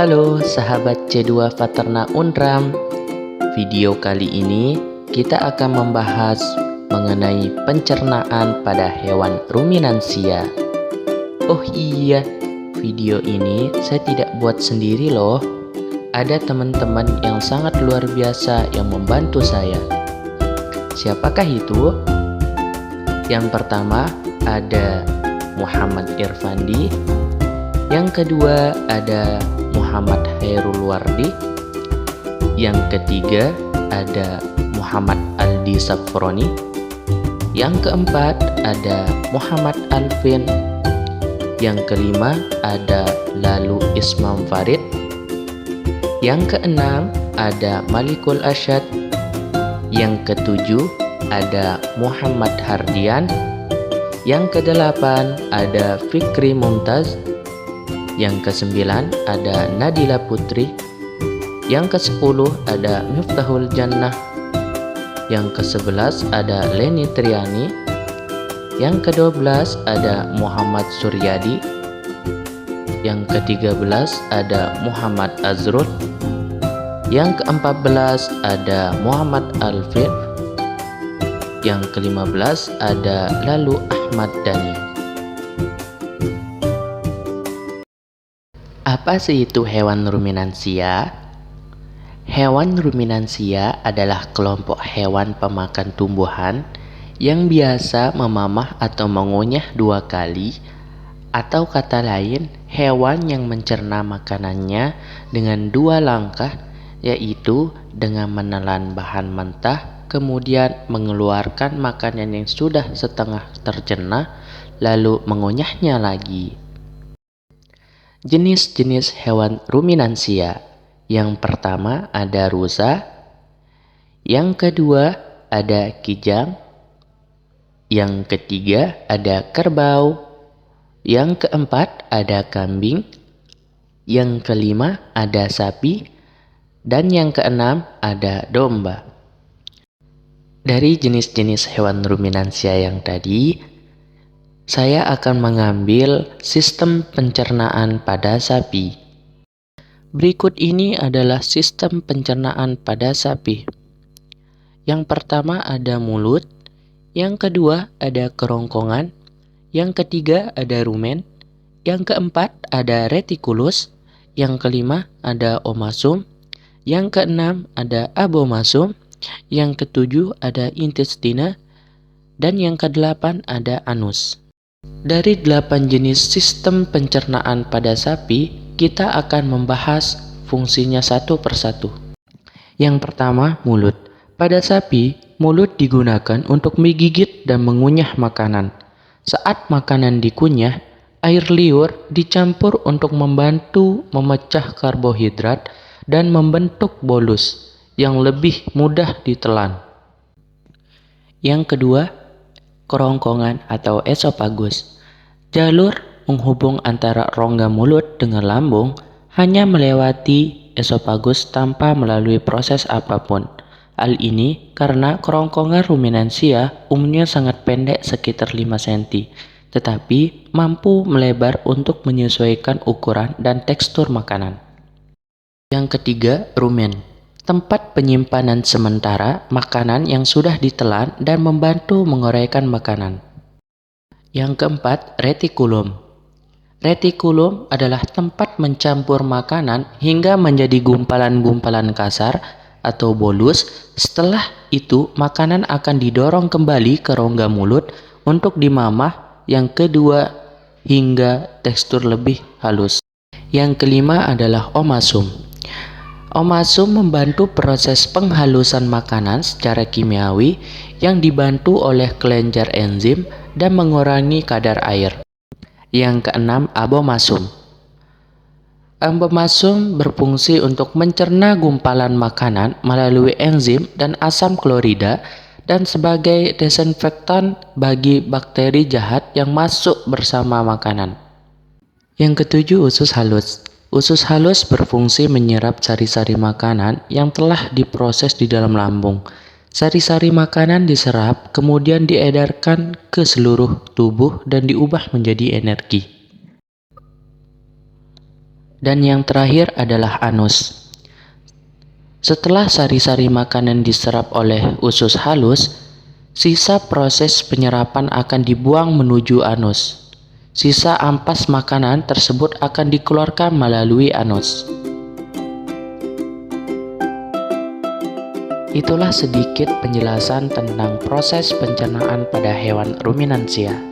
Halo sahabat C2 Faterna Unram. Video kali ini kita akan membahas mengenai pencernaan pada hewan ruminansia. Oh iya, video ini saya tidak buat sendiri loh. Ada teman-teman yang sangat luar biasa yang membantu saya. Siapakah itu? Yang pertama ada Muhammad Irfandi. Yang kedua ada Muhammad Hairul Wardi. Yang ketiga ada Muhammad Aldi Safroni. Yang keempat ada Muhammad Alvin. Yang kelima ada Lalu Ismam Farid. Yang keenam ada Malikul Asyad. Yang ketujuh ada Muhammad Hardian. Yang kedelapan ada Fikri Mumtaz. Yang kesembilan ada Nadila Putri. Yang kesepuluh ada Miftahul Jannah. Yang kesebelas ada Leni Triani. Yang kedua-belas ada Muhammad Suryadi. Yang ke-13 ada Muhammad Azrul. Yang ke-14 ada Muhammad Alfin. Yang ke-15 ada Lalu Ahmad Dhani. Apa sih itu hewan ruminansia? Hewan ruminansia adalah kelompok hewan pemakan tumbuhan yang biasa memamah atau mengunyah 2 kali, atau kata lain, hewan yang mencerna makanannya dengan 2 langkah, yaitu dengan menelan bahan mentah, kemudian mengeluarkan makanan yang sudah setengah tercerna, lalu mengunyahnya lagi. Jenis-jenis hewan ruminansia. Yang pertama ada rusa. Yang kedua ada kijang. Yang ketiga ada kerbau. Yang keempat ada kambing. Yang kelima ada sapi. Dan yang keenam ada domba. Dari jenis-jenis hewan ruminansia yang tadi, saya akan mengambil sistem pencernaan pada sapi. Berikut ini adalah sistem pencernaan pada sapi. Yang pertama ada mulut, yang kedua ada kerongkongan, yang ketiga ada rumen, yang keempat ada retikulus, yang kelima ada omasum, yang keenam ada abomasum, yang ketujuh ada intestina, dan yang kedelapan ada anus. Dari 8 jenis sistem pencernaan pada sapi, kita akan membahas fungsinya satu persatu. Yang pertama, mulut. Pada sapi, mulut digunakan untuk menggigit dan mengunyah makanan. Saat makanan dikunyah, air liur dicampur untuk membantu memecah karbohidrat dan membentuk bolus yang lebih mudah ditelan. Yang kedua, kerongkongan atau esofagus. Jalur menghubung antara rongga mulut dengan lambung hanya melewati esofagus tanpa melalui proses apapun. Hal ini karena kerongkongan ruminansia umumnya sangat pendek sekitar 5 cm, tetapi mampu melebar untuk menyesuaikan ukuran dan tekstur makanan. Yang ketiga, rumen. Tempat penyimpanan sementara makanan yang sudah ditelan dan membantu menguraikan makanan. Yang keempat, retikulum. Retikulum adalah tempat mencampur makanan hingga menjadi gumpalan-gumpalan kasar atau bolus. Setelah itu, makanan akan didorong kembali ke rongga mulut untuk dimamah yang kedua hingga tekstur lebih halus. Yang kelima adalah omasum. Omasum membantu proses penghalusan makanan secara kimiawi yang dibantu oleh kelenjar enzim dan mengurangi kadar air. Yang keenam, abomasum. Abomasum berfungsi untuk mencerna gumpalan makanan melalui enzim dan asam klorida dan sebagai desinfektan bagi bakteri jahat yang masuk bersama makanan. Yang ketujuh, usus halus. Usus halus berfungsi menyerap sari-sari makanan yang telah diproses di dalam lambung. Sari-sari makanan diserap, kemudian diedarkan ke seluruh tubuh dan diubah menjadi energi. Dan yang terakhir adalah anus. Setelah sari-sari makanan diserap oleh usus halus, sisa proses penyerapan akan dibuang menuju anus. Sisa ampas makanan tersebut akan dikeluarkan melalui anus. Itulah sedikit penjelasan tentang proses pencernaan pada hewan ruminansia.